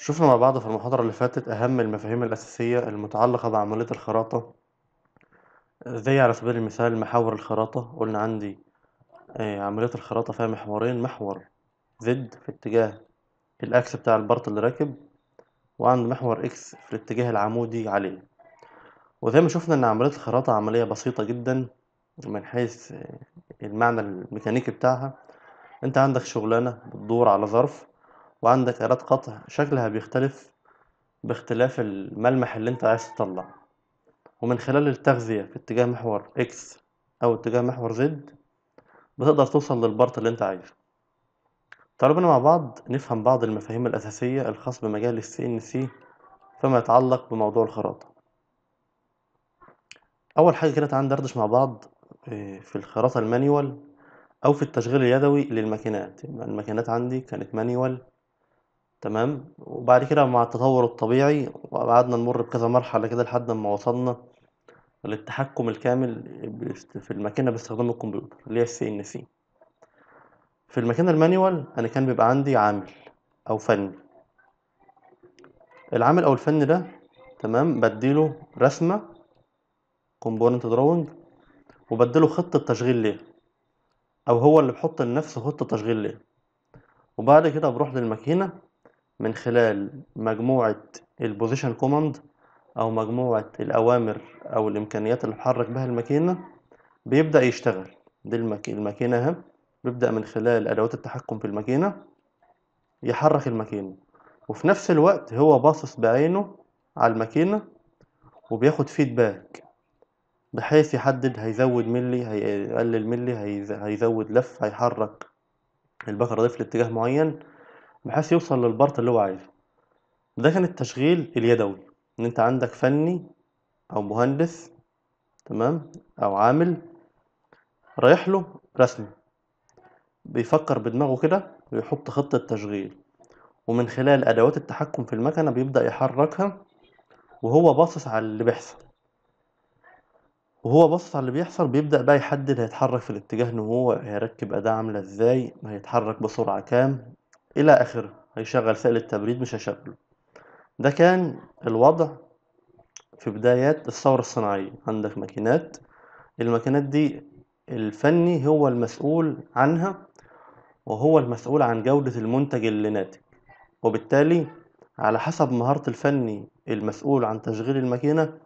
شفنا مع بعض في المحاضرة اللي فاتت أهم المفاهيم الأساسية المتعلقة بعملية الخراطة، زي على سبيل المثال محاور الخراطة. قلنا عندي عملية الخراطة فيها محورين: محور زد في اتجاه الأكس بتاع البارت اللي راكب، وعند محور إكس في الاتجاه العمودي عليه. وزي ما شفنا إن عملية الخراطة عملية بسيطة جدا من حيث المعنى الميكانيكي بتاعها. أنت عندك شغلانة بتدور على ظرف، وعندك آلات قطع شكلها بيختلف باختلاف الملمح اللي أنت عايز تطلع، ومن خلال التغذية في اتجاه محور X أو اتجاه محور Z بتقدر توصل للبارت اللي أنت عايزه. تعالوا بينا مع بعض نفهم بعض المفاهيم الأساسية الخاص بمجال ال CNC فيما يتعلق بموضوع الخراطة. أول حاجة كده تعالى ندردش مع بعض في الخراطة المانيوال أو في التشغيل اليدوي للماكينات. يبقى الماكينات عندي كانت مانيوال، تمام، وبعد كده مع التطور الطبيعي وقعدنا نمر بكذا مرحلة كده لحد ما وصلنا للتحكم الكامل في الماكينة باستخدام الكمبيوتر اللي هي ال CNC. في الماكينة المانيوال أنا كان بيبقى عندي عامل أو فني. العامل أو الفني ده، تمام، بديله رسمة component drawing، وبديله خطة تشغيل ليها، أو هو اللي بيحط لنفسه خطة تشغيل ليها. وبعد كده بروح للماكينة من خلال مجموعة البوزيشن كوماند أو مجموعة الأوامر أو الإمكانيات اللي بحرك بها الماكينة، بيبدأ يشتغل. دي الماكينة أهي، بيبدأ من خلال أدوات التحكم في الماكينة يحرك الماكينة، وفي نفس الوقت هو باصص بعينه على الماكينة وبياخد فيدباك بحيث يحدد هيزود ملي، هيقلل ملي، هيزود لف، هيحرك البكرة دي في الاتجاه معين بحيث يوصل للبارت اللي هو عايزه. ده كان التشغيل اليدوي، ان انت عندك فني او مهندس، تمام، او عامل رايح له رسم بيفكر بدماغه كده ويحط خطة تشغيل، ومن خلال ادوات التحكم في المكنة بيبدأ يحركها وهو باصص على اللي بيحصل. وهو باصص على اللي بيحصل بيبدأ بقى يحدد هيتحرك في الاتجاه ان هو هيركب أداة عاملة ازاي، هيتحرك بسرعة كام، إلى آخره. هيشغل سائل التبريد مش هيشغله. ده كان الوضع في بدايات الثورة الصناعية. عندك ماكينات، الماكينات دي الفني هو المسؤول عنها، وهو المسؤول عن جودة المنتج اللي ناتج. وبالتالي على حسب مهارة الفني المسؤول عن تشغيل الماكينة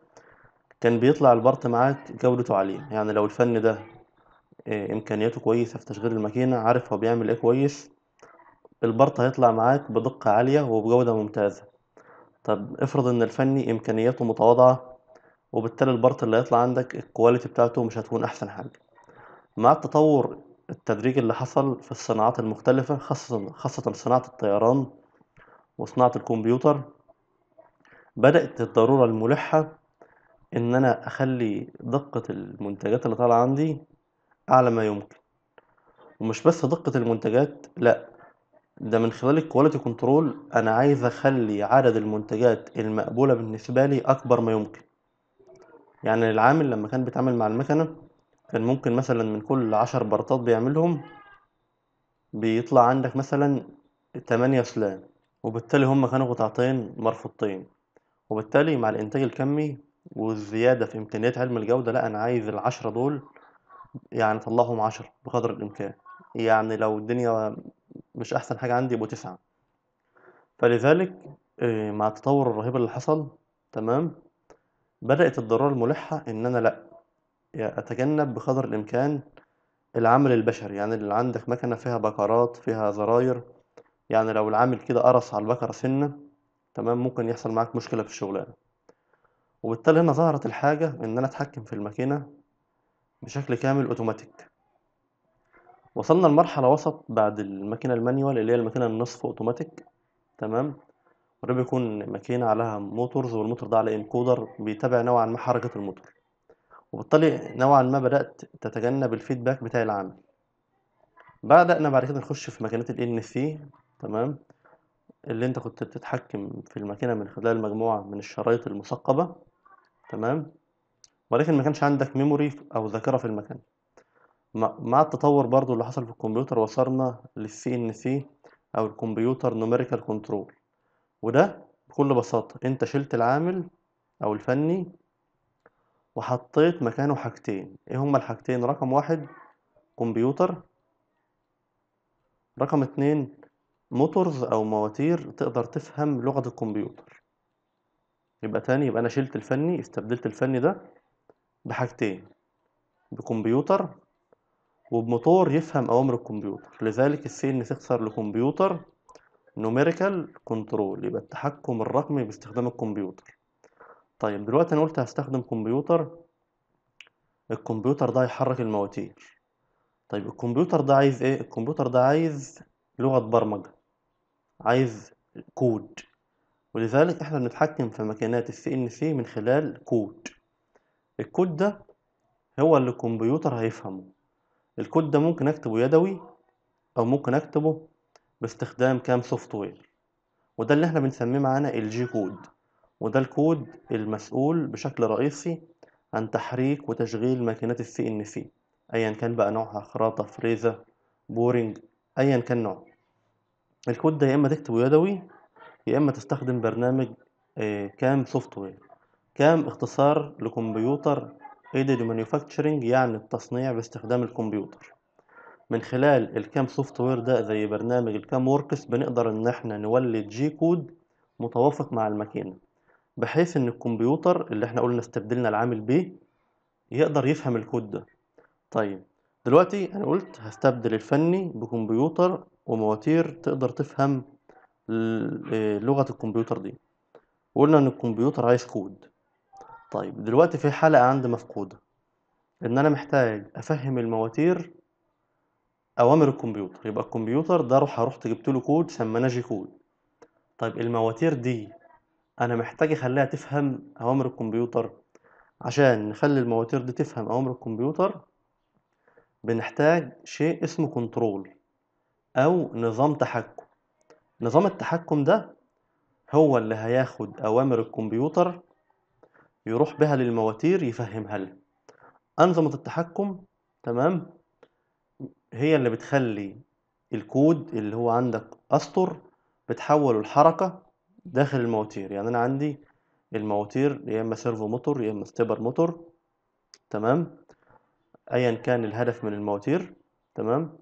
كان بيطلع البارت معاك جودته عالية. يعني لو الفني ده إمكانياته كويسة في تشغيل الماكينة، عارف هو بيعمل إيه كويس، البارت هيطلع معاك بدقة عالية وبجودة ممتازة. طب افرض إن الفني إمكانياته متواضعة، وبالتالي البارت اللي هيطلع عندك الكواليتي بتاعته مش هتكون أحسن حاجة. مع التطور التدريجي اللي حصل في الصناعات المختلفة، خاصة صناعة الطيران وصناعة الكمبيوتر، بدأت الضرورة الملحة إن أنا أخلي دقة المنتجات اللي طالعة عندي أعلى ما يمكن. ومش بس دقة المنتجات، لأ، ده من خلال الكواليتي كنترول أنا عايز أخلي عدد المنتجات المقبولة بالنسبة لي أكبر ما يمكن. يعني العامل لما كان بيتعامل مع المكنة كان ممكن مثلا من كل 10 بارتات بيعملهم بيطلع عندك مثلا 8 سلام، وبالتالي هم كانوا قطعتين مرفوضتين. وبالتالي مع الإنتاج الكمي والزيادة في إمكانيات علم الجودة، لأ، أنا عايز ال10 دول يعني أطلعهم 10 بقدر الإمكان. يعني لو الدنيا مش أحسن حاجة عندي يبقوا 9. فلذلك مع التطور الرهيب اللي حصل، تمام، بدأت الضرورة الملحة إن أنا لأ، أتجنب بقدر الإمكان العامل البشري. يعني اللي عندك مكنة فيها بكرات فيها زراير، يعني لو العامل كده قرص على البكرة سنة، تمام، ممكن يحصل معاك مشكلة في الشغلانة. وبالتالي هنا ظهرت الحاجة إن أنا أتحكم في الماكينة بشكل كامل أوتوماتيك. وصلنا لمرحلة وسط بعد الماكينة المانيوال اللي هي الماكينة النصف أوتوماتيك، تمام. وده بيكون ماكينة عليها موتورز، والموتور ده عليه انكودر بيتابع نوعا ما حركة الموتور. وبالتالي نوعا ما بدأت تتجنب الفيدباك بتاع العامل. بدأنا بعد كده نخش في ماكينات ال NC، تمام، اللي انت كنت بتتحكم في الماكينة من خلال مجموعة من الشرايط المثقبة، تمام، ولكن ما كانش عندك ميموري أو ذاكرة في المكان. مع التطور برضو اللي حصل في الكمبيوتر وصلنا لل CNC أو الكمبيوتر نوميريكال كنترول. وده بكل بساطة أنت شلت العامل أو الفني وحطيت مكانه حاجتين. إيه هما الحاجتين؟ رقم واحد كمبيوتر، رقم اتنين موتورز أو مواتير تقدر تفهم لغة الكمبيوتر. يبقى تاني، يبقى أنا شلت الفني، استبدلت الفني ده بحاجتين، بكمبيوتر وبموتور يفهم أوامر الكمبيوتر. لذلك السي إن تخسر لكمبيوتر نوميريكال كنترول، يبقى التحكم الرقمي باستخدام الكمبيوتر. طيب دلوقتي أنا قلت هستخدم كمبيوتر، الكمبيوتر ده هيحرك المواتير. طيب الكمبيوتر ده عايز إيه؟ الكمبيوتر ده عايز لغة برمجة، عايز كود، ولذلك احنا بنتحكم في ماكينات السي ان سي من خلال كود. الكود ده هو اللي الكمبيوتر هيفهمه. الكود ده ممكن اكتبه يدوي او ممكن اكتبه باستخدام كام سوفت وير، وده اللي احنا بنسميه معانا الجي كود. وده الكود المسؤول بشكل رئيسي عن تحريك وتشغيل ماكينات السي ان سي، ايا كان بقى نوعها، خراطة، فريزة، بورينج، ايا كان نوع. الكود ده يا اما تكتبه يدوي يا اما تستخدم برنامج كام سوفت وير. كام اختصار لكمبيوتر ايدد مانيفاكتشرنج، يعني التصنيع باستخدام الكمبيوتر. من خلال الكام سوفت وير ده زي برنامج الكام وركس بنقدر ان احنا نولد جي كود متوافق مع الماكينة، بحيث ان الكمبيوتر اللي احنا قلنا استبدلنا العامل بيه يقدر يفهم الكود ده. طيب دلوقتي انا قلت هستبدل الفني بكمبيوتر ومواتير تقدر تفهم لغة الكمبيوتر دي، وقلنا ان الكمبيوتر عايز كود. طيب دلوقتي في حلقة عندي مفقودة، ان انا محتاج افهم المواتير اوامر الكمبيوتر. يبقى الكمبيوتر ده رحت جبت له كود سميناه جي كود. طيب المواتير دي انا محتاج اخليها تفهم اوامر الكمبيوتر. عشان نخلي المواتير دي تفهم اوامر الكمبيوتر بنحتاج شيء اسمه كنترول او نظام تحكم. نظام التحكم ده هو اللي هياخد اوامر الكمبيوتر يروح بها للمواتير يفهمها لها. انظمة التحكم، تمام، هي اللي بتخلي الكود اللي هو عندك أسطر بتحوله لحركة داخل المواتير. يعني أنا عندي المواتير يا إما سيرفو موتور يا إما ستيبر موتور، تمام، أيا كان الهدف من المواتير، تمام.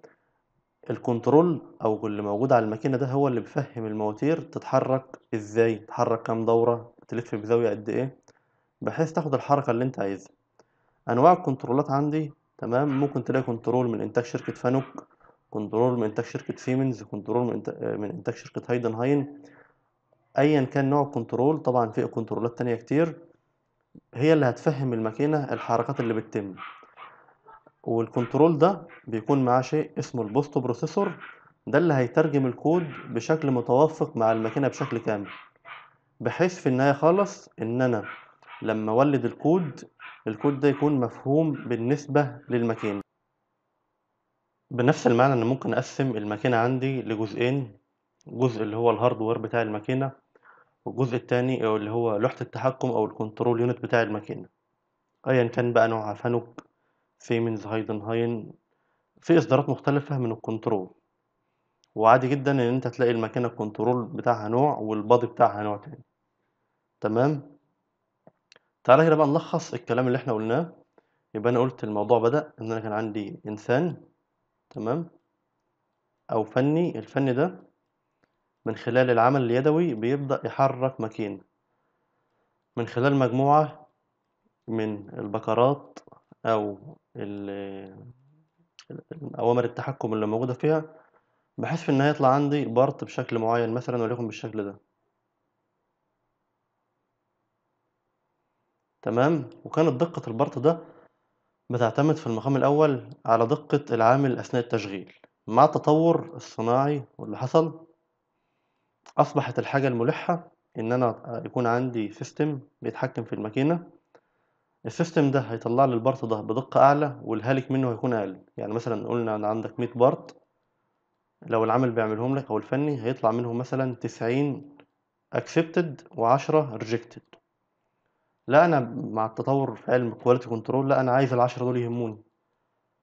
الكنترول أو اللي موجود على الماكينة ده هو اللي بيفهم المواتير تتحرك إزاي، تتحرك كام دورة، تلف بزاوية قد إيه، بحيث تاخد الحركة اللي أنت عايزها. أنواع الكنترولات عندي، تمام، ممكن تلاقي كنترول من إنتاج شركة فانوك، كنترول من إنتاج شركة سيمنز، كنترول من إنتاج شركة هايدنهاين. أيا كان نوع الكنترول، طبعا في كنترولات تانية كتير هي اللي هتفهم الماكينة الحركات اللي بتتم. والكنترول ده بيكون معاه شيء اسمه البوست بروسيسور، ده اللي هيترجم الكود بشكل متوافق مع الماكينة بشكل كامل، بحيث في النهاية خالص إن أنا لما أولد الكود ده يكون مفهوم بالنسبة للماكينة. بنفس المعنى إن ممكن أقسم الماكينة عندي لجزئين، جزء اللي هو الهاردوير بتاع الماكينة، والجزء التاني اللي هو لوحة التحكم أو الكنترول يونت بتاع الماكينة، أيا كان بقى نوعها، فانوك، سيمنز، هايدنهاين. في إصدارات مختلفة من الكنترول، وعادي جدا إن أنت تلاقي الماكينة الكنترول بتاعها نوع والبادي بتاعها نوع تاني، تمام. تعالى كده بقى نلخص الكلام اللي احنا قلناه. يبقى أنا قلت الموضوع بدأ إن أنا كان عندي إنسان، تمام، أو فني. الفني ده من خلال العمل اليدوي بيبدأ يحرك ماكينة من خلال مجموعة من البكرات أو أوامر التحكم اللي موجودة فيها، بحيث في النهاية يطلع عندي بارت بشكل معين مثلا وليكن بالشكل ده، تمام. وكانت دقة البارت ده بتعتمد في المقام الأول على دقة العامل أثناء التشغيل. مع التطور الصناعي واللي حصل أصبحت الحاجة الملحة إن أنا يكون عندي سيستم بيتحكم في الماكينة. السيستم ده هيطلع لي البارت ده بدقة أعلى والهالك منه هيكون أقل. يعني مثلا قلنا أن عندك 100 بارت، لو العامل بيعملهم لك أو الفني هيطلع منهم مثلا 90 accepted و10 rejected. لا، أنا مع التطور في علم quality control، لا، أنا عايز العشرة دول يهموني،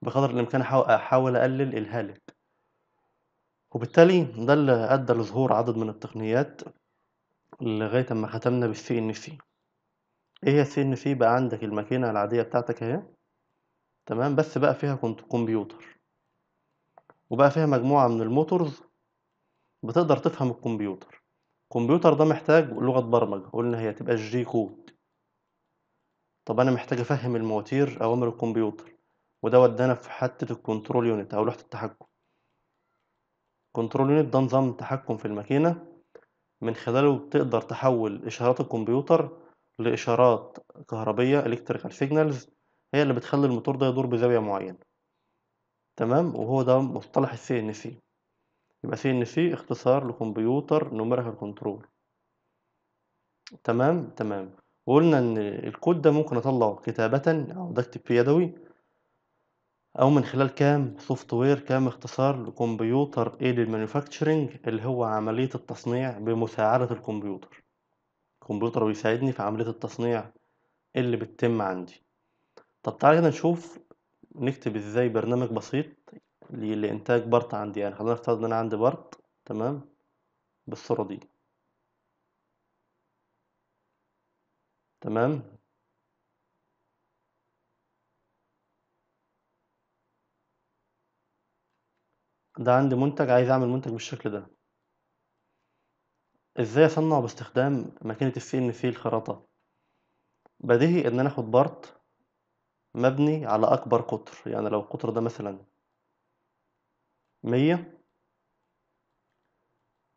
بقدر الإمكان أحاول أقلل الهالك. وبالتالي ده اللي أدى لظهور عدد من التقنيات لغاية اما ختمنا بالسي ان سي. ايه هي السي ان سي؟ بقى عندك الماكينة العادية بتاعتك اهي، تمام، بس بقى فيها كمبيوتر، وبقى فيها مجموعة من الموتورز بتقدر تفهم الكمبيوتر. الكمبيوتر ده محتاج لغة برمجة، قلنا هي تبقى الجي كود. طب أنا محتاج أفهم المواتير أوامر الكمبيوتر، وده ودانا في حتة الكنترول يونت أو لوحة التحكم. الكنترول يونت ده نظام تحكم في الماكينة، من خلاله تقدر تحول إشارات الكمبيوتر لإشارات كهربية electrical signals، هي اللي بتخلي الموتور ده يدور بزاوية معينة. تمام، وهو ده مصطلح السي ان سي. يبقى سي ان سي اختصار لكمبيوتر نوميريكال كنترول. تمام تمام. وقلنا ان الكود ده ممكن اطلعه كتابة او اكتب فيه يدوي، او من خلال كام سوفت وير، كام اختصار لكمبيوتر ايدد مانيفاكتشرنج، اللي هو عملية التصنيع بمساعدة الكمبيوتر. الكمبيوتر بيساعدني في عملية التصنيع اللي بتتم عندي. طب تعالى كده نشوف نكتب ازاي برنامج بسيط لإنتاج بارت عندي. يعني خلينا نفترض ان انا عندي بارت، تمام، بالصورة دي. تمام، ده عندي منتج، عايز اعمل منتج بالشكل ده. ازاي اصنع باستخدام ماكينة السي ان سي الخراطة؟ بديهي ان انا اخد بارت مبني على اكبر قطر. يعني لو القطر ده مثلا 100،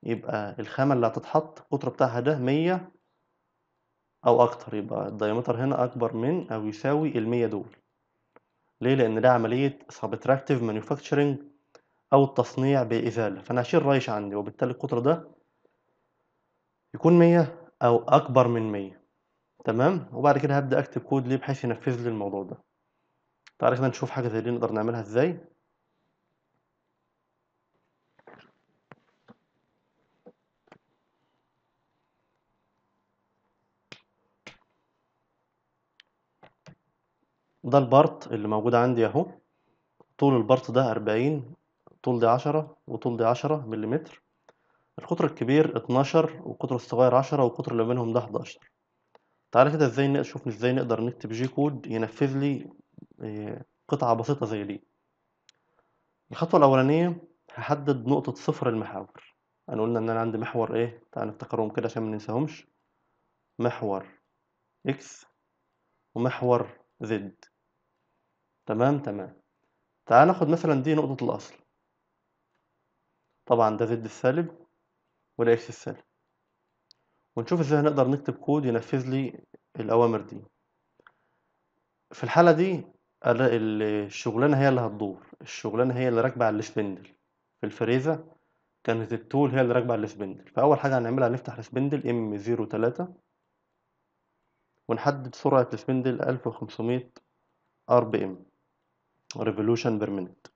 يبقى الخامة اللي هتتحط القطر بتاعها ده 100 او اكتر، يبقى الدايمتر هنا اكبر من او يساوي ال100 دول. ليه؟ لان ده عملية سبتراكتيف مانيفاكتشرنج او التصنيع بإزالة. فانا هشيل رايش عندي، وبالتالي القطر ده يكون 100 او اكبر من 100. تمام، وبعد كده هبدأ اكتب كود ليه بحيث ينفذ لي الموضوع ده. تعالى كده نشوف حاجة زي دي نقدر نعملها ازاي. ده البارت اللي موجود عندي اهو. طول البارت ده 40، طول دي 10، وطول دي 10 مليمتر. القطر الكبير 12، والقطر الصغير 10، والقطر اللي بينهم ده 11. تعالى كده ازاي نشوف ازاي نقدر نكتب جي كود ينفذ لي قطعة بسيطة زي دي. الخطوة الأولانية هحدد نقطة صفر المحاور. أنا قلنا إن أنا عندي محور إيه؟ تعالى نفتكرهم كده عشان ما ننساهمش. محور إكس ومحور زد. تمام تمام. تعالى ناخد مثلا دي نقطة الأصل. طبعا ده زد السالب وده إكس السالب، ونشوف إزاي هنقدر نكتب كود ينفذ لي الأوامر دي. في الحالة دي الشغلانة هي اللي هتدور، الشغلانة هي اللي راكبة على السبندل. في الفريزة كانت التول هي اللي راكبة على السبندل. فأول حاجة هنعملها هنفتح السبندل M03، ونحدد سرعة السبندل 1500 RPM Revolution per minute.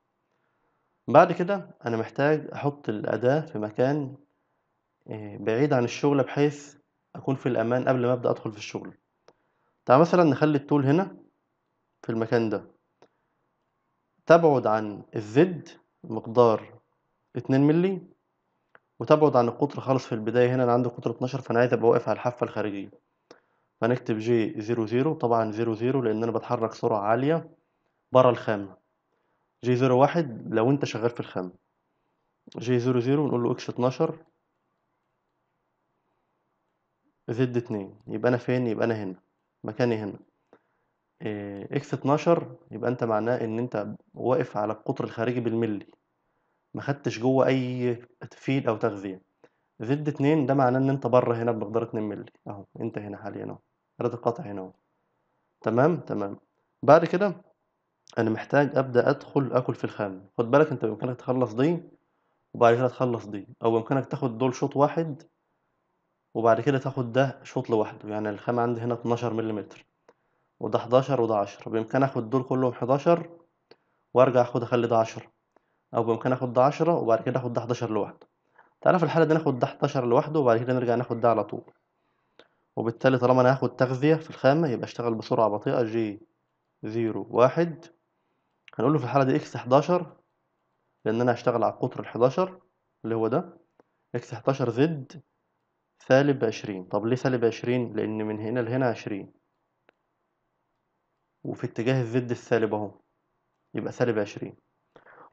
بعد كده أنا محتاج أحط الأداة في مكان بعيد عن الشغل، بحيث أكون في الأمان قبل ما أبدأ أدخل في الشغل. تعال مثلا نخلي التول هنا في المكان ده، تبعد عن الزد مقدار 2 ملي، وتبعد عن القطر خالص. في البداية هنا أنا عندي قطر 12، فأنا عايز أبقى واقف على الحافة الخارجية. فنكتب جي 00، طبعا 00 لأن أنا بتحرك سرعة عالية برا الخامة. جي 01 لو أنت شغال في الخامة. جي 00 نقول له إكس 12 زد 2، يبقى أنا فين؟ يبقى أنا هنا، مكاني هنا. إكس 12 يبقى أنت معناه إن أنت واقف على القطر الخارجي بالملي، ما خدتش جوه أي فيد أو تغذية. زد 2 ده معناه إن أنت بره هنا بمقدار 2 مللي أهو، أنت هنا حاليا أهو، رد القطع هنا أهو. تمام تمام. بعد كده أنا محتاج أبدأ أدخل آكل في الخام. خد بالك أنت بإمكانك تخلص دي وبعد كده تخلص دي، أو بإمكانك تاخد دول شوط واحد وبعد كده تاخد ده شوط لوحده. يعني الخام عندي هنا 12 ملم، وده 11 وده 10، بإمكاني آخد دول كلهم 11 وأرجع أخلي ده 10، أو بإمكاني آخد ده 10 وبعد كده آخد ده 11 لوحده. تعالى في الحالة دي ناخد ده 11 لوحده وبعد كده نرجع ناخد ده على طول. وبالتالي طالما أنا هاخد تغذية في الخامة يبقى اشتغل بسرعة بطيئة. جي 01 هنقول له في الحالة دي إكس 11، لأن أنا هشتغل على القطر ال11 اللي هو ده. إكس 11 زد -20. طب ليه -20؟ لأن من هنا لهنا 20، وفي اتجاه الزد السالب أهو، يبقى -20.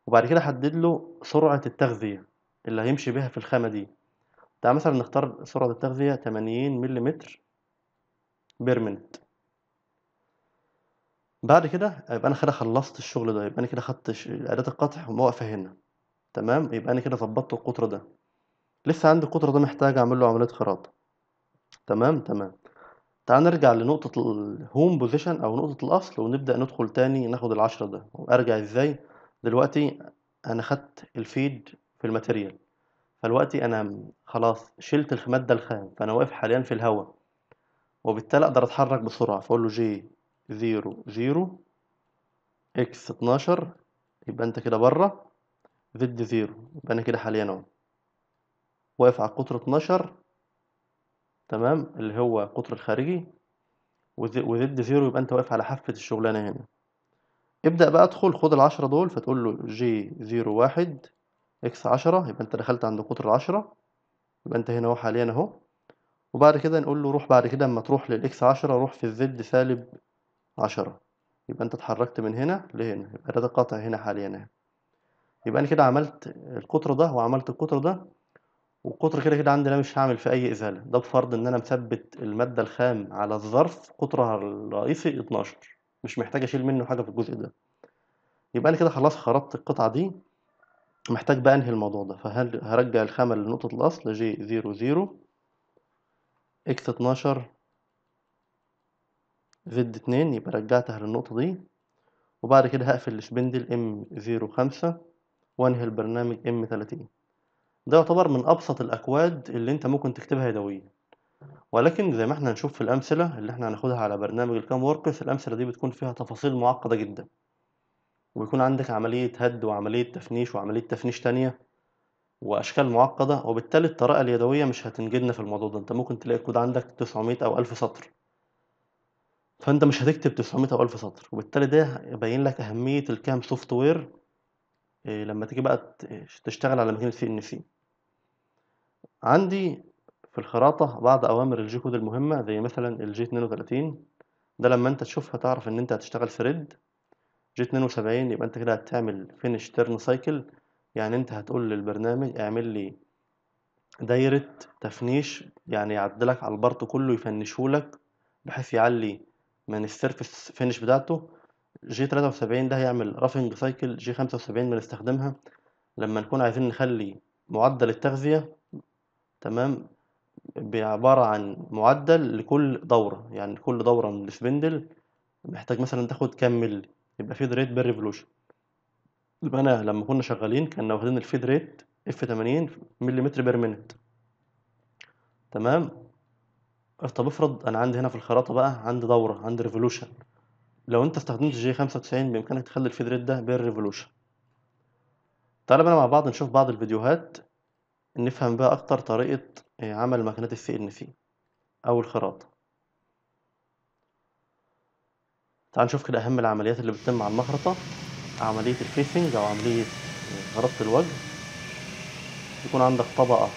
وبعد كده أحدد له سرعة التغذية اللي هيمشي بيها في الخامة دي. تعال مثلا نختار سرعة التغذية 80 ملم بير منت. بعد كده يبقى أنا كده خلصت الشغل ده، يبقى أنا كده خدت أداة القطع واقفة هنا، تمام. يبقى أنا كده ظبطت القطر ده. لسه عندي القطر ده محتاج أعمل له عملية خراطة. تمام. تعال نرجع لنقطة الهوم بوزيشن أو نقطة الأصل، ونبدأ ندخل تاني ناخد ال10 ده. وأرجع إزاي؟ دلوقتي أنا خدت الفيد في الماتيريال، فالوقتي أنا خلاص شلت المادة الخام، فأنا واقف حاليا في الهواء، وبالتالي أقدر أتحرك بسرعة. فأقول له J00 X12، يبقى أنت كده بره. Z0، يبقى أنا كده حاليا أهو واقف على القطر 12، تمام، اللي هو القطر الخارجي. وZ0 يبقى أنت واقف على حافة الشغلانة هنا. ابدأ بقى ادخل خد ال10 دول، فتقول له J01 X10، يبقى أنت دخلت عند قطر ال10، يبقى أنت هنا أهو حاليا أهو. وبعد كده نقول له روح بعد كده، أما تروح للX10 روح في الزد -10، يبقى أنت اتحركت من هنا لهنا، يبقى ده قاطع هنا حاليا اهي. يبقى أنا كده عملت القطر ده وعملت القطر ده، والقطر كده كده عندي أنا مش هعمل فيه أي إزالة، ده بفرض إن أنا مثبت المادة الخام على الظرف قطرها الرئيسي 12، مش محتاج أشيل منه حاجة في الجزء ده. يبقى أنا كده خلاص خرطت القطعة دي. محتاج بقى أنهي الموضوع ده، هرجع الخامة لنقطة الأصل J00 X12 Z2، يبقى رجعتها للنقطة دي. وبعد كده هقفل السبندل M05 وانهي البرنامج M30. ده يعتبر من أبسط الأكواد اللي أنت ممكن تكتبها يدويا، ولكن زي ما احنا هنشوف في الأمثلة اللي احنا هناخدها على برنامج الكام وركس، الأمثلة دي بتكون فيها تفاصيل معقدة جدا، وبيكون عندك عملية هد وعملية تفنيش وعملية تفنيش تانية وأشكال معقدة، وبالتالي الطريقة اليدوية مش هتنجدنا في الموضوع ده. أنت ممكن تلاقي الكود عندك 900 أو 1000 سطر، فأنت مش هتكتب 900 أو 1000 سطر، وبالتالي ده يبين لك أهمية الكام سوفت وير لما تيجي بقى تشتغل على ماكينة CNC. عندي في الخراطة بعض أوامر الجي كود المهمة، زي مثلا الجي 32، ده لما أنت تشوفها تعرف إن أنت هتشتغل ثريد. جي 72 يبقى أنت كده هتعمل فينش تيرن سايكل، يعني أنت هتقول للبرنامج اعمل لي دايرة تفنيش، يعني يعدلك على البارت كله يفنشهولك بحيث يعلي من السيرفس فينش بتاعته. جي 73 ده هيعمل رافنج سايكل. جي 75 بنستخدمها لما نكون عايزين نخلي معدل التغذية، تمام، بعبارة عن معدل لكل دورة، يعني كل دورة من السبندل محتاج مثلا تاخد كام ملي، يبقى فيد ريت بير ريفولوشن. يبقى أنا لما كنا شغالين كنا واخدين الفيد ريت اف 80 ملم بير مينت، تمام. طب افرض أنا عندي هنا في الخراطة بقى عندي دورة، عندي ريفولوشن، لو أنت استخدمت جي 95 بإمكانك تخلي الفيد ريت ده بير ريفولوشن. تعالى بقى مع بعض نشوف بعض الفيديوهات نفهم بقى أكتر طريقة عمل ماكينات السي إن سي أو الخراطة. تعال نشوف كده أهم العمليات اللي بتتم على المخرطة. عملية الفيسنج أو عملية خرطة الوجه. يكون عندك طبقة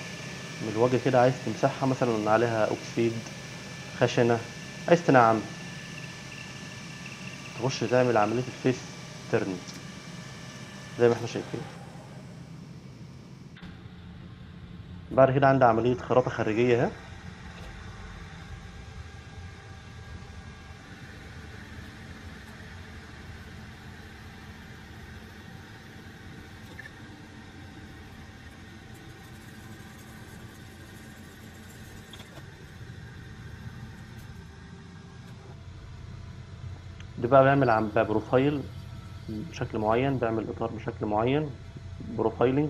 من الوجه كده عايز تمسحها، مثلا عليها أكسيد، خشنة، عايز تنعم، تخش تعمل عملية الفيس تيرن زي ما احنا شايفين. بعد كده عندي عملية خراطة خارجية اهي. دي بقى بعمل عم بروفايل بشكل معين، بعمل إطار بشكل معين، بروفايلنج.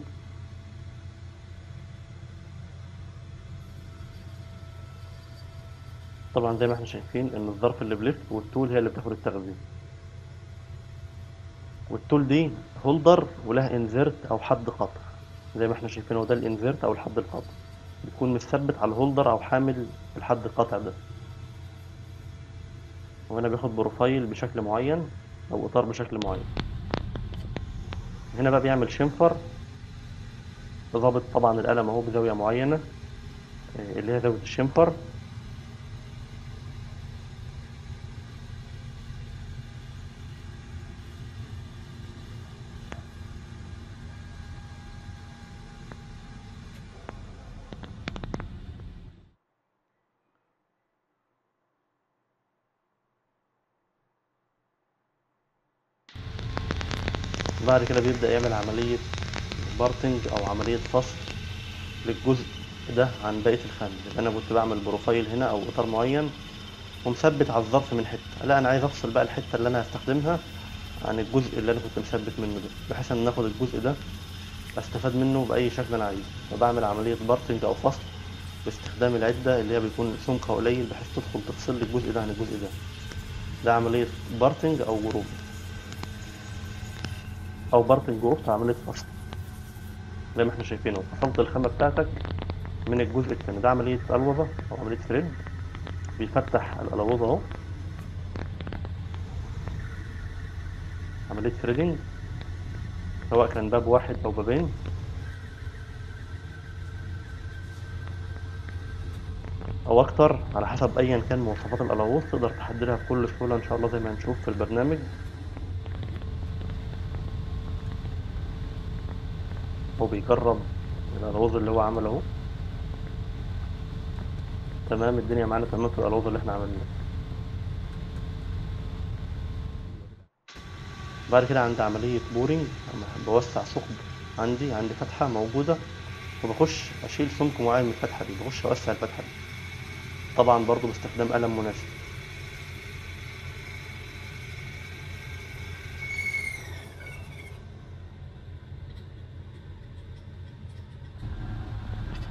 طبعا زي ما احنا شايفين ان الظرف اللي بلف والتول هي اللي بتاخد التغذية، والتول دي هولدر ولها انزرت او حد قطع. زي ما احنا شايفين هو ده الانزرت او الحد القطع، بيكون مثبت على الهولدر او حامل الحد القطع ده. وهنا بياخد بروفايل بشكل معين او اطار بشكل معين. هنا بقى بيعمل شنفر، ظابط طبعا القلم اهو بزاوية معينة، اللي هي زاوية الشنفر. بعد كده بيبدأ يعمل عملية بارتنج أو عملية فصل للجزء ده عن بقية الخان. يبقى أنا كنت بعمل بروفايل هنا أو إطار معين ومثبت على الظرف من حتة، لا أنا عايز أفصل بقى الحتة اللي أنا هستخدمها عن الجزء اللي أنا كنت مثبت منه ده، بحيث إن آخد الجزء ده أستفاد منه بأي شكل أنا عايزه. فبعمل عملية بارتنج أو فصل باستخدام العدة اللي هي بيكون سمكها قليل، بحيث تدخل تفصل لي الجزء ده عن الجزء ده. ده عملية بارتنج أو جروب، أو بارتنج جروب، عملية فصل. زي ما احنا شايفين اهو، فصلت الخامة بتاعتك من الجزء التاني. ده عملية ألوظة أو عملية ثريد، بيفتح الألوظة اهو، عملية ثريدنج، سواء كان باب واحد أو بابين أو أكتر، على حسب أيا كان مواصفات الألوظ تقدر تحددها بكل سهولة إن شاء الله زي ما هنشوف في البرنامج. هو بيجرب الألوظ اللي هو عمله اهو. تمام، الدنيا معانا تمام في الألوظ اللي احنا عملناه. بعد كده عندي عملية بورينج، بوسع ثقب، عندي فتحة موجودة وبخش أشيل سمك معين من الفتحة دي، بخش أوسع الفتحة دي، طبعا برضو باستخدام قلم مناسب.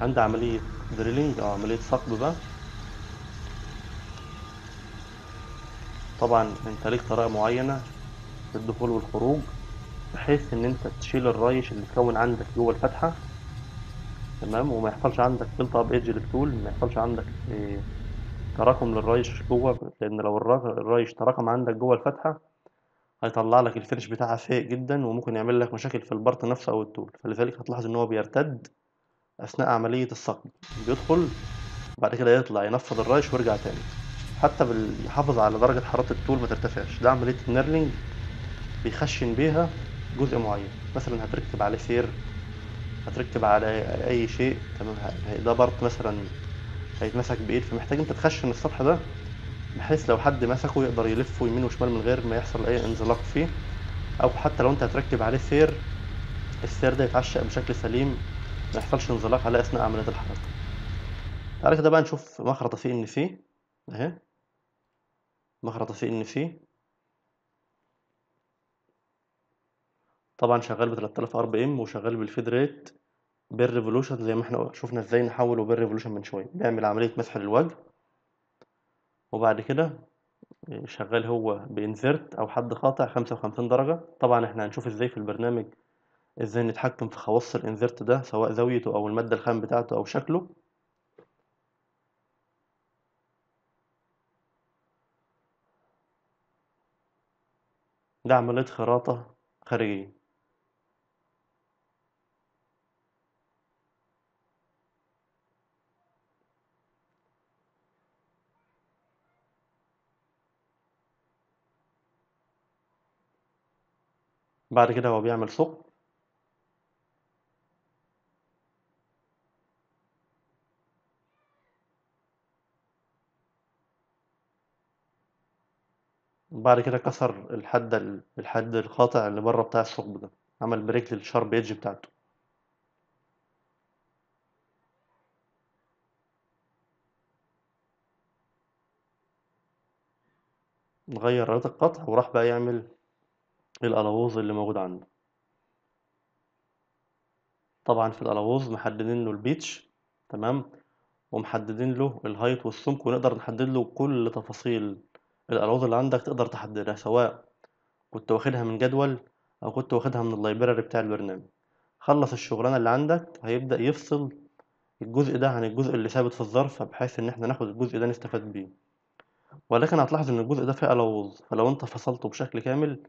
عندي عملية دريلينج أو عملية ثقب بقى. طبعا أنت ليك طريقة معينة في الدخول والخروج، بحيث إن أنت تشيل الريش اللي اتكون عندك جوه الفتحة، تمام، وما يحصلش عندك بيلت اب ايدج للتول، ما يحصلش عندك تراكم للريش جوه، لأن لو الريش تراكم عندك جوه الفتحة هيطلع لك الفينش بتاعها سيء جدا، وممكن يعمل لك مشاكل في البارت نفسه أو التول. فلذلك هتلاحظ إن هو بيرتد أثناء عملية الصقب، بيدخل وبعد كده يطلع ينفض الريش ويرجع تاني، حتى يحافظ على درجة حرارة التول ما ترتفعش. ده عملية النيرلينج، بيخشن بيها جزء معين، مثلا هتركب عليه سير، هتركب على أي شيء، تمام، ده بارت مثلا هيتمسك بإيد، فمحتاج أنت تخشن السطح ده بحيث لو حد مسكه يقدر يلفه يمين وشمال من غير ما يحصل أي انزلاق فيه. أو حتى لو أنت هتركب عليه سير، السير ده يتعشق بشكل سليم، ما يحصلش انزلاق عليه أثناء عملية الحركة. تعالى كده بقى نشوف مخرطة سي إن سي أهي، مخرطة سي إن سي طبعا شغال ب 3000 ار بي ام، وشغال بالفيد ريت بالريفولوشن، زي ما احنا شفنا ازاي نحوله بالريفولوشن من شويه. بيعمل عمليه مسح للوجه، وبعد كده شغال هو بانزرت او حد قاطع 55 درجه. طبعا احنا هنشوف ازاي في البرنامج ازاي نتحكم في خواص الانزرت ده، سواء زاويته او الماده الخام بتاعته او شكله. ده عمليه خراطه خارجيه. بعد كده هو بيعمل ثقب. بعد كده كسر الحد القاطع اللي بره بتاع الثقب ده، عمل بريك للشارب ايدج بتاعته. غير آلات القطع وراح بقى يعمل الألووز اللي موجود عنده. طبعا في الألووز محددين له البيتش، تمام، ومحددين له الهايت والسمك، ونقدر نحدد له كل تفاصيل الألووز اللي عندك تقدر تحددها، سواء كنت واخدها من جدول أو كنت واخدها من اللايبراري بتاع البرنامج. خلص الشغلانة اللي عندك هيبدأ يفصل الجزء ده عن الجزء اللي ثابت في الظرف، بحيث إن احنا ناخد الجزء ده نستفاد بيه. ولكن هتلاحظ إن الجزء ده فيه ألووز، فلو أنت فصلته بشكل كامل،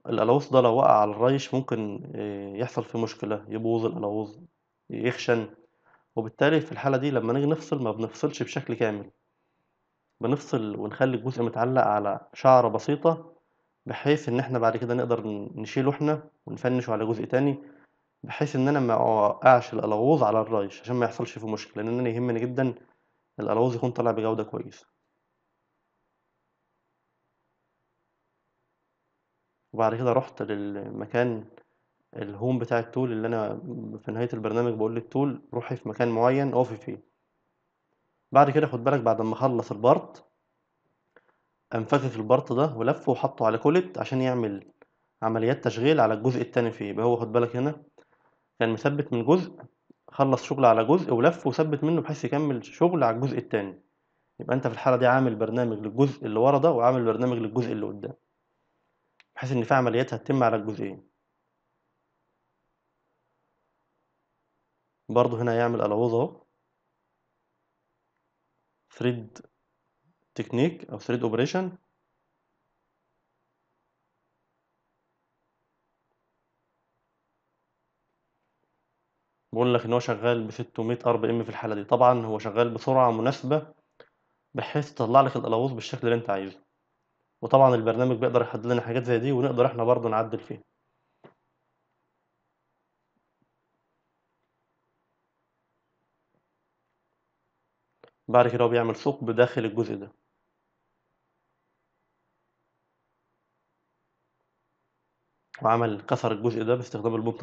القلاووز ده لو وقع على الريش ممكن يحصل فيه مشكلة، يبوظ القلاووز، يخشن، وبالتالي في الحالة دي لما نيجي نفصل ما بنفصلش بشكل كامل، بنفصل ونخلي الجزء متعلق على شعرة بسيطة، بحيث إن إحنا بعد كده نقدر نشيله إحنا ونفنشه على جزء تاني، بحيث إن أنا ما أوقعش القلاووز على الرايش عشان ما يحصلش فيه مشكلة، لأن أنا يهمني جدا القلاووز يكون طالع بجودة كويسة. وبعد كده رحت للمكان الهوم بتاع التول، اللي أنا في نهاية البرنامج بقول للتول روحي في مكان معين أقفي فيه. بعد كده خد بالك بعد ما أخلص البارت قام فاكك البارت ده ولفه وحطه على كولت عشان يعمل عمليات تشغيل على الجزء التاني فيه. يبقى هو خد بالك هنا كان مثبت من جزء، خلص شغل على جزء ولف وثبت منه بحيث يكمل شغل على الجزء التاني. يبقى انت في الحالة دي عامل برنامج للجزء اللي ورا ده وعامل برنامج للجزء اللي قدام، بحيث ان في عمليات هتتم على الجزئين. برضه هنا هيعمل ألوظ اهو، ثريد تكنيك او ثريد اوبريشن. بقول لك ان هو شغال ب 600 ار بي ام في الحالة دي. طبعا هو شغال بسرعة مناسبة بحيث تطلع لك الألوظ بالشكل اللي انت عايزه، وطبعا البرنامج بيقدر يحدد لنا حاجات زي دي ونقدر احنا برضه نعدل فيها. بعد كده هو بيعمل ثقب داخل الجزء ده، وعمل كسر الجزء ده باستخدام البوم.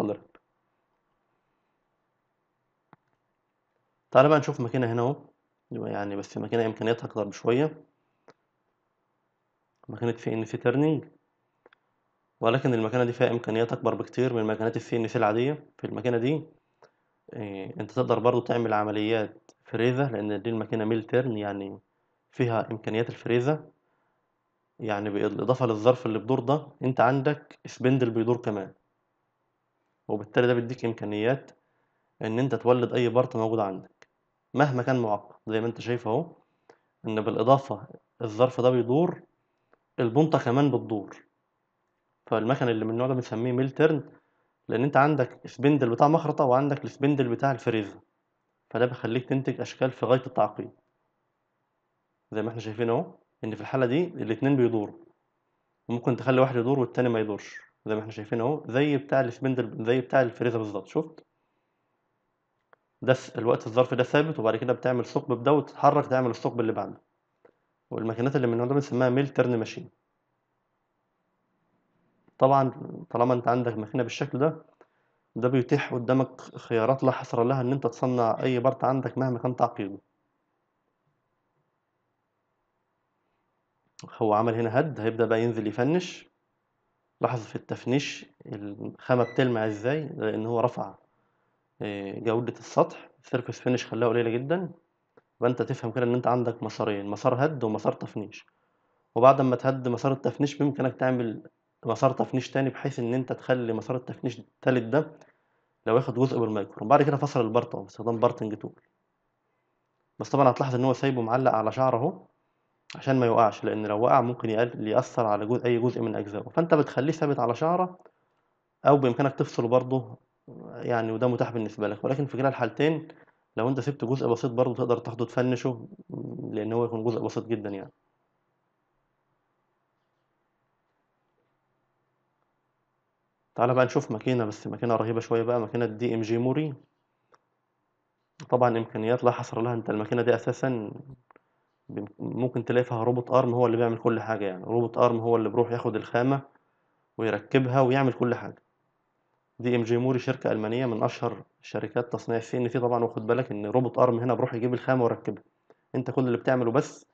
تعالى بقى نشوف ماكينة هنا اهو، يعني بس ماكينة إمكانياتها أكتر بشوية، ماكينة سي إن سي تيرنينج. ولكن الماكينة دي فيها إمكانيات أكبر بكتير من ماكينات السي إن سي العادية. في الماكينة دي أنت تقدر برضو تعمل عمليات فريزة، لأن دي الماكينة ميل تيرن، يعني فيها إمكانيات الفريزة. يعني بالإضافة للظرف اللي بدور ده أنت عندك سبندل بيدور كمان، وبالتالي ده بيديك إمكانيات إن أنت تولد أي بارت موجود عندك مهما كان معقد. زي ما أنت شايف أهو، إن بالإضافة الظرف ده بيدور، البنطة كمان بتدور. فالمكن اللي من النوع ده بنسميه ميل تيرن، لان انت عندك سبندل بتاع مخرطه وعندك السبندل بتاع الفريزه، فده بيخليك تنتج اشكال في غايه التعقيد. زي ما احنا شايفين اهو، ان في الحاله دي الاتنين بيدوروا، وممكن تخلي واحد يدور والتاني ما يدورش. زي ما احنا شايفين اهو، زي بتاع السبندل زي بتاع الفريزه بالظبط. شفت؟ ده الوقت الظرف ده ثابت، وبعد كده بتعمل ثقب بده وتتحرك تعمل الثقب اللي بعده. والماكينات اللي من النوع ده بنسميها ميل تيرن ماشين. طبعا طالما انت عندك ماكينه بالشكل ده، ده بيتيح قدامك خيارات لا حصر لها ان انت تصنع اي بارت عندك مهما كان تعقيده. هو عمل هنا هد، هيبدأ بقى ينزل يفنش. لاحظ في التفنيش الخامة بتلمع ازاي، لان هو رفع جودة السطح. السيرفيس فينش خلاها قليلة جدا. فانت تفهم كده ان انت عندك مسارين، مسار هد ومسار تفنيش. وبعد ما تهد مسار التفنيش بإمكانك تعمل مسار تفنيش تاني، بحيث ان انت تخلي مسار التفنيش التالت ده لو ياخد جزء بالمايكرون. وبعد كده فصل البارت اهو باستخدام بارتنج تول. بس طبعا هتلاحظ ان هو سايبه معلق على شعره اهو عشان ما يوقعش، لان لو وقع ممكن يأثر على اي جزء من اجزائه. فانت بتخليه ثابت على شعره، او بامكانك تفصله برضه يعني، وده متاح بالنسبه لك. ولكن في كلا الحالتين لو انت سبت جزء بسيط برضه تقدر تاخده تفنشه، لان هو يكون جزء بسيط جدا يعني. تعالى بقى نشوف ماكينه، بس ماكينه رهيبه شويه بقى، ماكينه دي ام جي موري. طبعا امكانيات لا حصر لها. انت الماكينه دي اساسا ممكن تلاقي فيها روبوت ارم هو اللي بيعمل كل حاجه. يعني روبوت ارم هو اللي بيروح ياخد الخامه ويركبها ويعمل كل حاجه. دي ام جي موري شركه المانيه من اشهر شركات تصنيع السي ان سي طبعا. وخد بالك ان روبوت ارم هنا بيروح يجيب الخامه ويركبها، انت كل اللي بتعمله بس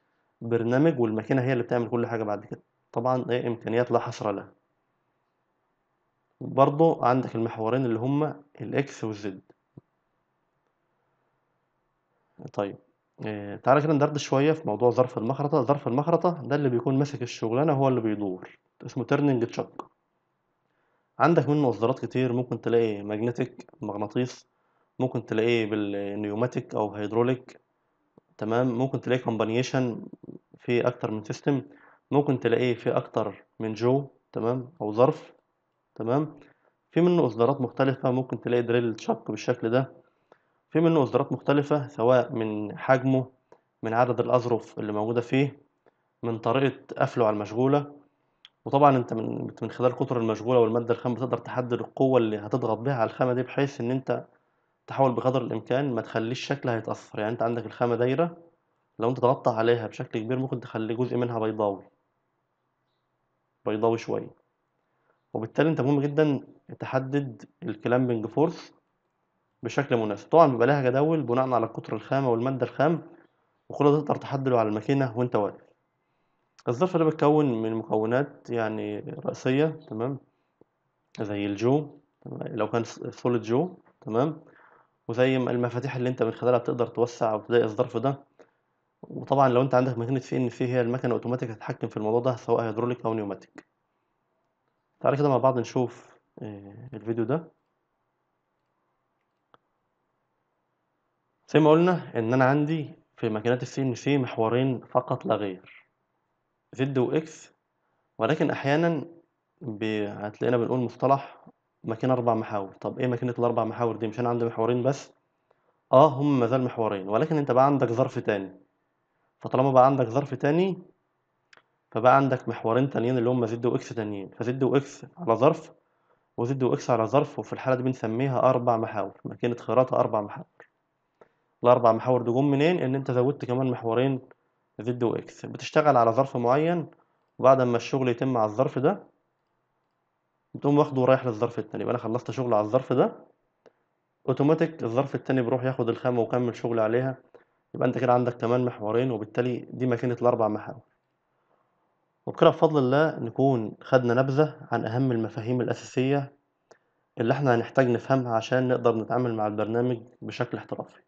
برنامج، والماكينه هي اللي بتعمل كل حاجه بعد كده. طبعا ايه امكانيات لا حصر لها. برضو عندك المحورين اللي هما الاكس والزد. طيب تعالى كده ندردش شويه في موضوع ظرف المخرطه. ظرف المخرطه ده اللي بيكون ماسك الشغلانه هو اللي بيدور، اسمه تيرنينج تشاك. عندك منه اصدارات كتير، ممكن تلاقي ماجنتيك مغناطيس، ممكن تلاقيه بالنيوماتيك او هيدروليك، تمام. ممكن تلاقي كومبانيشن في اكتر من سيستم، ممكن تلاقيه في اكتر من جو، تمام، او ظرف، تمام. في منه اصدارات مختلفة، ممكن تلاقي دريل تشاك بالشكل ده، في منه إصدارات مختلفة سواء من حجمه، من عدد الأظرف اللي موجودة فيه، من طريقة قفله على المشغولة. وطبعا انت من خلال قطر المشغولة والمادة الخام بتقدر تحدد القوة اللي هتضغط بيها على الخامة دي، بحيث ان انت تحاول بقدر الامكان ما تخليش شكلها يتأثر. يعني انت عندك الخامة دايرة، لو انت ضغطت عليها بشكل كبير ممكن تخلي جزء منها بيضاوي شوية. وبالتالي انت مهم جدا تحدد الكلامبنج فورس بشكل مناسب. طبعا بيبقى لها جداول بناء على قطر الخامة والمادة الخام، وكل ده تقدر تحدده على الماكينة وانت واقف. الظرف ده بيتكون من مكونات يعني رئيسية، تمام، زي الجو، لو كان سوليد جو، تمام، وزي المفاتيح اللي انت من خلالها بتقدر توسع او تضيق الظرف ده. وطبعا لو انت عندك ماكينة سي ان سي، هي المكنة اوتوماتيك هتتحكم في الموضوع ده سواء هيدروليك او نيوماتيك. تعالى كده مع بعض نشوف الفيديو ده. زي ما قلنا ان انا عندي في ماكينات السي ان سي محورين فقط لا غير، زد واكس. ولكن احيانا هتلاقينا بنقول مصطلح ماكينة 4 محاور. طب ايه ماكينة ال4 محاور دي؟ مش انا عندي محورين بس؟ اه، هم مازال محورين، ولكن انت بقى عندك ظرف تاني. فطالما بقى عندك ظرف تاني، فبقى عندك محورين تانيين اللي هم زد واكس تانيين. فزد واكس على ظرف، وزد واكس على ظرف، وفي الحالة دي بنسميها 4 محاور، ماكينة خراطة 4 محاور. ال4 محاور دول جم منين؟ ان انت زودت كمان محورين زد واكس، بتشتغل على ظرف معين، وبعد ما الشغل يتم على الظرف ده بتقوم واخده ورايح للظرف التاني. يبقى انا خلصت شغل على الظرف ده، اوتوماتيك الظرف التاني بيروح ياخد الخامة ويكمل شغل عليها. يبقى انت كده عندك كمان محورين، وبالتالي دي ماكينة ال4 محاور. وبكده بفضل الله نكون خدنا نبذة عن أهم المفاهيم الأساسية اللي احنا هنحتاج نفهمها عشان نقدر نتعامل مع البرنامج بشكل احترافي.